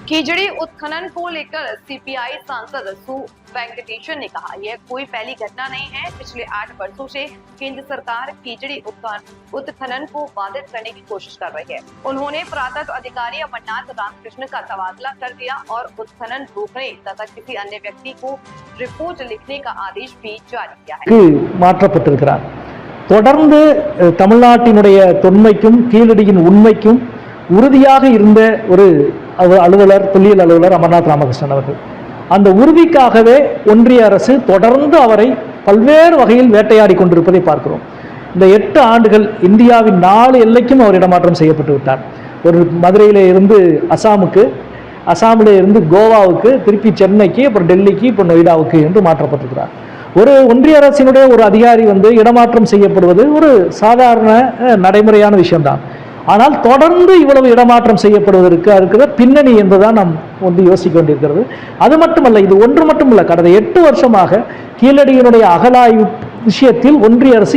खिजड़ी उत्खनन को लेकर सीपीआई सांसद सु वेंकटेशन ने कहा, यह कोई पहली घटना नहीं है। पिछले 8 वर्षों से केंद्र सरकार खिजड़ी उत्खनन को बाधित करने की कोशिश कर रही है। उन्होंने पुरातत्व अधिकारी अमरनाथ रामकृष्ण का तबादला कर दिया और उत्खनन रोकने तथा किसी अन्य व्यक्ति को रिपोर्ट लिखने का आदेश भी जारी किया है। மாற்றப்பட்டிருக்கிறார். தொடர்ந்து தமிழ்நாட்டினுடைய தொன்மைக்கும் கீழடியின் உண்மைக்கும் உறுதியாக இருந்த ஒரு அலுவலர், தொல்லியல் அலுவலர் அமர்நாத் ராமகிருஷ்ணன் அவர்கள். அந்த உறுதிக்காகவே ஒன்றிய அரசு தொடர்ந்து அவரை பல்வேறு வகையில் வேட்டையாடி கொண்டிருப்பதை பார்க்கிறோம். இந்த 8 ஆண்டுகள் இந்தியாவின் 4 எல்லைக்கும் அவர் இடமாற்றம் செய்யப்பட்டு விட்டார். ஒரு மதுரையில இருந்து அசாமுக்கு, அசாமில் இருந்து கோவாவுக்கு, திருப்பி சென்னைக்கு, அப்புறம் டெல்லிக்கு, இப்போ நொய்டாவுக்கு என்று மாற்றப்பட்டிருக்கிறார். ஒரு ஒன்றிய அரசினுடைய ஒரு அதிகாரி இடமாற்றம் செய்யப்படுவது ஒரு சாதாரண நடைமுறையான விஷயம்தான். ஆனால் தொடர்ந்து இவ்வளவு இடமாற்றம் செய்யப்படுவதற்கு இருக்கிற பின்னணி என்பதுதான் நாம் யோசிக்க வேண்டியிருக்கிறது. அது மட்டுமல்ல, இது ஒன்று மட்டுமல்ல, கடந்த 8 வருஷமாக கீழடியினுடைய அகழாய்வு விஷயத்தில் ஒன்றிய அரசு